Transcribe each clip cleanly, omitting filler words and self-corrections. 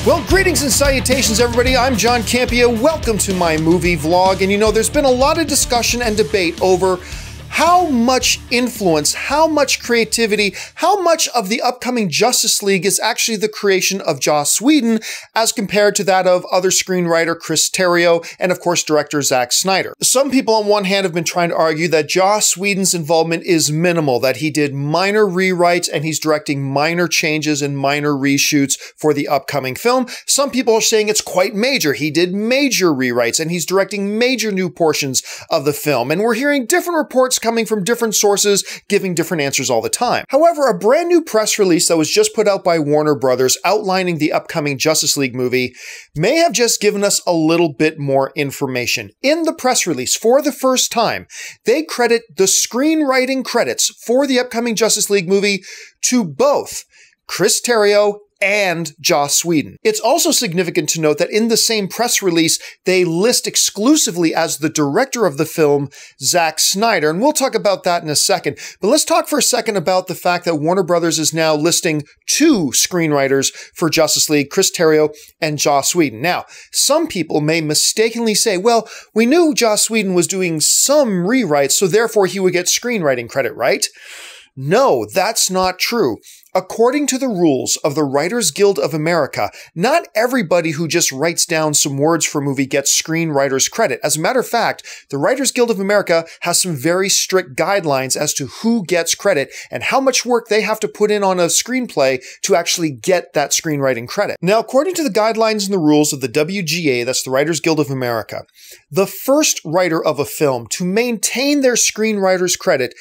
Well, greetings and salutations, everybody. I'm John Campea. Welcome to my movie vlog. And you know, there's been a lot of discussion and debate over how much influence, how much creativity, how much of the upcoming Jusitce League is actually the creation of Joss Whedon as compared to that of other screenwriter Chris Terrio and, of course, director Zack Snyder. Some people on one hand have been trying to argue that Joss Whedon's involvement is minimal, that he did minor rewrites and he's directing minor changes and minor reshoots for the upcoming film. Some people are saying it's quite major. He did major rewrites and he's directing major new portions of the film. And we're hearing different reports coming from different sources, giving different answers all the time. However, a brand new press release that was just put out by Warner Brothers outlining the upcoming Jusitce League movie may have just given us a little bit more information. In the press release, for the first time, they credit the screenwriting credits for the upcoming Jusitce League movie to both Chris Terrio and Joss Whedon. It's also significant to note that in the same press release, they list exclusively as the director of the film, Zack Snyder, and we'll talk about that in a second. But let's talk for a second about the fact that Warner Brothers is now listing two screenwriters for Jusitce League, Chris Terrio and Joss Whedon. Now, some people may mistakenly say, well, we knew Joss Whedon was doing some rewrites, so therefore he would get screenwriting credit, right? No, that's not true. According to the rules of the Writers Guild of America, not everybody who just writes down some words for a movie gets screenwriter's credit. As a matter of fact, the Writers Guild of America has some very strict guidelines as to who gets credit and how much work they have to put in on a screenplay to actually get that screenwriting credit. Now, according to the guidelines and the rules of the WGA, that's the Writers Guild of America, the first writer of a film to maintain their screenwriter's credit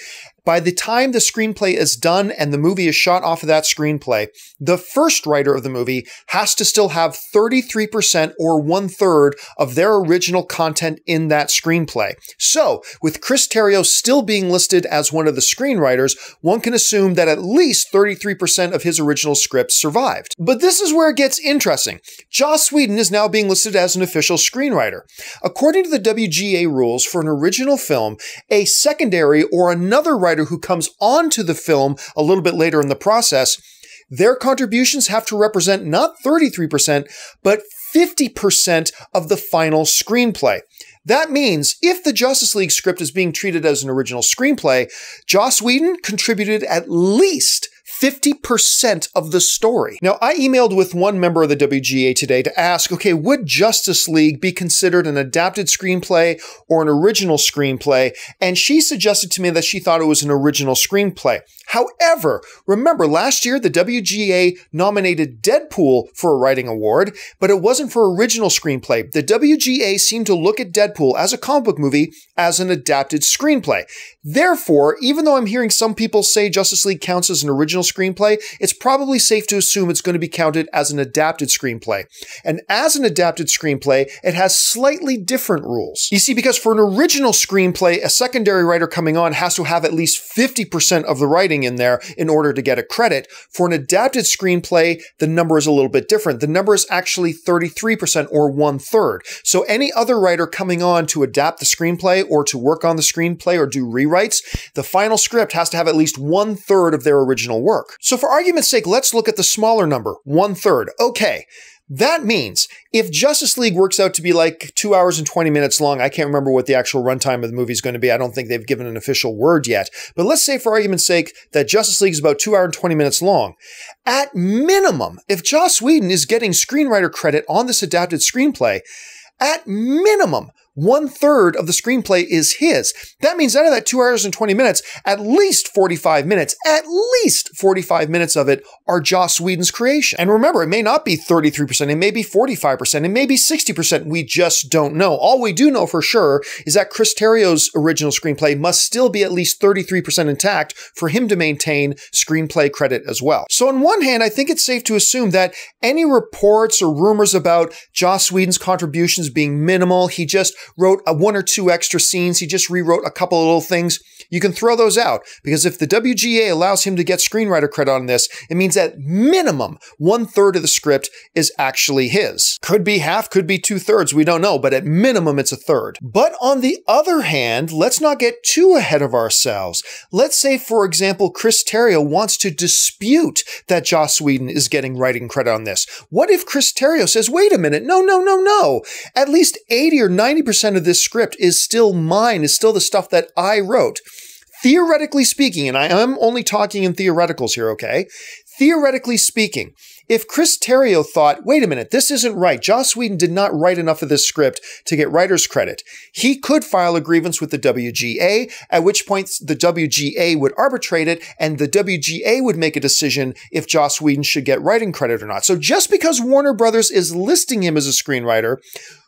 by the time the screenplay is done and the movie is shot off of that screenplay, the first writer of the movie has to still have 33% or 1/3 of their original content in that screenplay. So, with Chris Terrio still being listed as one of the screenwriters, one can assume that at least 33% of his original script survived. But this is where it gets interesting. Joss Whedon is now being listed as an official screenwriter. According to the WGA rules, for an original film, a secondary or another writer who comes onto the film a little bit later in the process, their contributions have to represent not 33%, but 50% of the final screenplay. That means if the Jusitce League script is being treated as an original screenplay, Joss Whedon contributed at least 50% of the story. Now, I emailed with one member of the WGA today to ask, okay, would Jusitce League be considered an adapted screenplay or an original screenplay? And she suggested to me that she thought it was an original screenplay. However, remember last year, the WGA nominated Deadpool for a writing award, but it wasn't for original screenplay. The WGA seemed to look at Deadpool as a comic book movie as an adapted screenplay. Therefore, even though I'm hearing some people say Jusitce League counts as an original screenplay, it's probably safe to assume it's going to be counted as an adapted screenplay. And as an adapted screenplay, it has slightly different rules. You see, because for an original screenplay, a secondary writer coming on has to have at least 50% of the writing in there in order to get a credit. For an adapted screenplay, the number is a little bit different. The number is actually 33% or 1/3. So any other writer coming on to adapt the screenplay or to work on the screenplay or do rewrites, the final script has to have at least 1/3 of their original work. So for argument's sake, let's look at the smaller number, 1/3. Okay. That means if Jusitce League works out to be like 2 hours and 20 minutes long, I can't remember what the actual runtime of the movie is going to be. I don't think they've given an official word yet. But let's say for argument's sake that Jusitce League is about 2 hours and 20 minutes long. At minimum, if Joss Whedon is getting screenwriter credit on this adapted screenplay, at minimum, 1/3 of the screenplay is his. That means out of that 2 hours and 20 minutes, at least 45 minutes of it are Joss Whedon's creation. And remember, it may not be 33%, it may be 45%, it may be 60%. We just don't know. All we do know for sure is that Chris Terrio's original screenplay must still be at least 33% intact for him to maintain screenplay credit as well. So on one hand, I think it's safe to assume that any reports or rumors about Joss Whedon's contributions being minimal, he just wrote one or two extra scenes, he just rewrote a couple of little things, you can throw those out. Because if the WGA allows him to get screenwriter credit on this, it means at minimum 1/3 of the script is actually his. Could be half, could be 2/3, we don't know, but at minimum it's a third. But on the other hand, let's not get too ahead of ourselves. Let's say, for example, Chris Terrio wants to dispute that Joss Whedon is getting writing credit on this. What if Chris Terrio says, wait a minute, no. At least 80 or 90% of this script is still mine, is still the stuff that I wrote. Theoretically speaking, and I am only talking in theoreticals here, okay? Theoretically speaking, if Chris Terrio thought, wait a minute, this isn't right, Joss Whedon did not write enough of this script to get writer's credit, he could file a grievance with the WGA, at which point the WGA would arbitrate it, and the WGA would make a decision if Joss Whedon should get writing credit or not. So just because Warner Brothers is listing him as a screenwriter,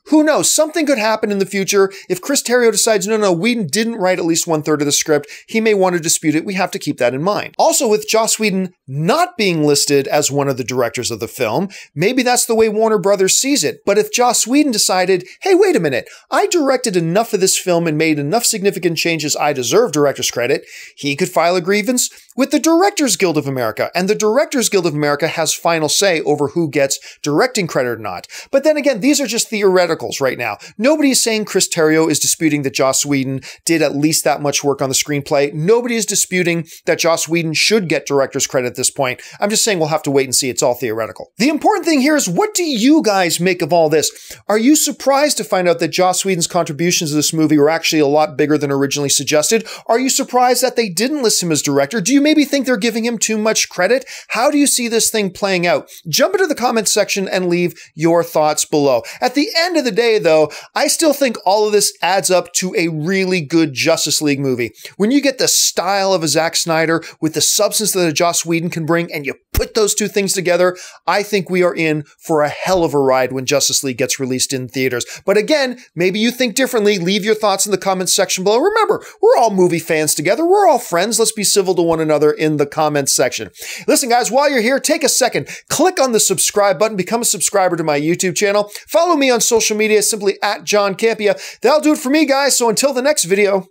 who knows? Something could happen in the future. If Chris Terrio decides, no, Whedon didn't write at least 1/3 of the script, he may want to dispute it. We have to keep that in mind. Also, with Joss Whedon not being listed as one of the directors of the film, maybe that's the way Warner Brothers sees it. But if Joss Whedon decided, hey, wait a minute, I directed enough of this film and made enough significant changes I deserve director's credit, he could file a grievance with the Directors Guild of America. And the Directors Guild of America has final say over who gets directing credit or not. But then again, these are just theoreticals right now. Nobody is saying Chris Terrio is disputing that Joss Whedon did at least that much work on the screenplay. Nobody is disputing that Joss Whedon should get director's credit at this point. I'm just saying we'll have to wait and see. It's all theoretical. The important thing here is, what do you guys make of all this? Are you surprised to find out that Joss Whedon's contributions to this movie were actually a lot bigger than originally suggested? Are you surprised that they didn't list him as director? Do you maybe think they're giving him too much credit? How do you see this thing playing out? Jump into the comments section and leave your thoughts below. At the end of the day, though, I still think all of this adds up to a really good Justice League movie. When you get the style of a Zack Snyder with the substance that a Joss Whedon can bring, and you put those two things together, I think we are in for a hell of a ride when Justice League gets released in theaters. But again, maybe you think differently. Leave your thoughts in the comments section below. Remember, we're all movie fans together. We're all friends. Let's be civil to one another in the comments section. Listen, guys, while you're here, take a second, click on the subscribe button, become a subscriber to my YouTube channel. Follow me on social media, simply at John Campea. That'll do it for me, guys. So until the next video,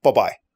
bye-bye.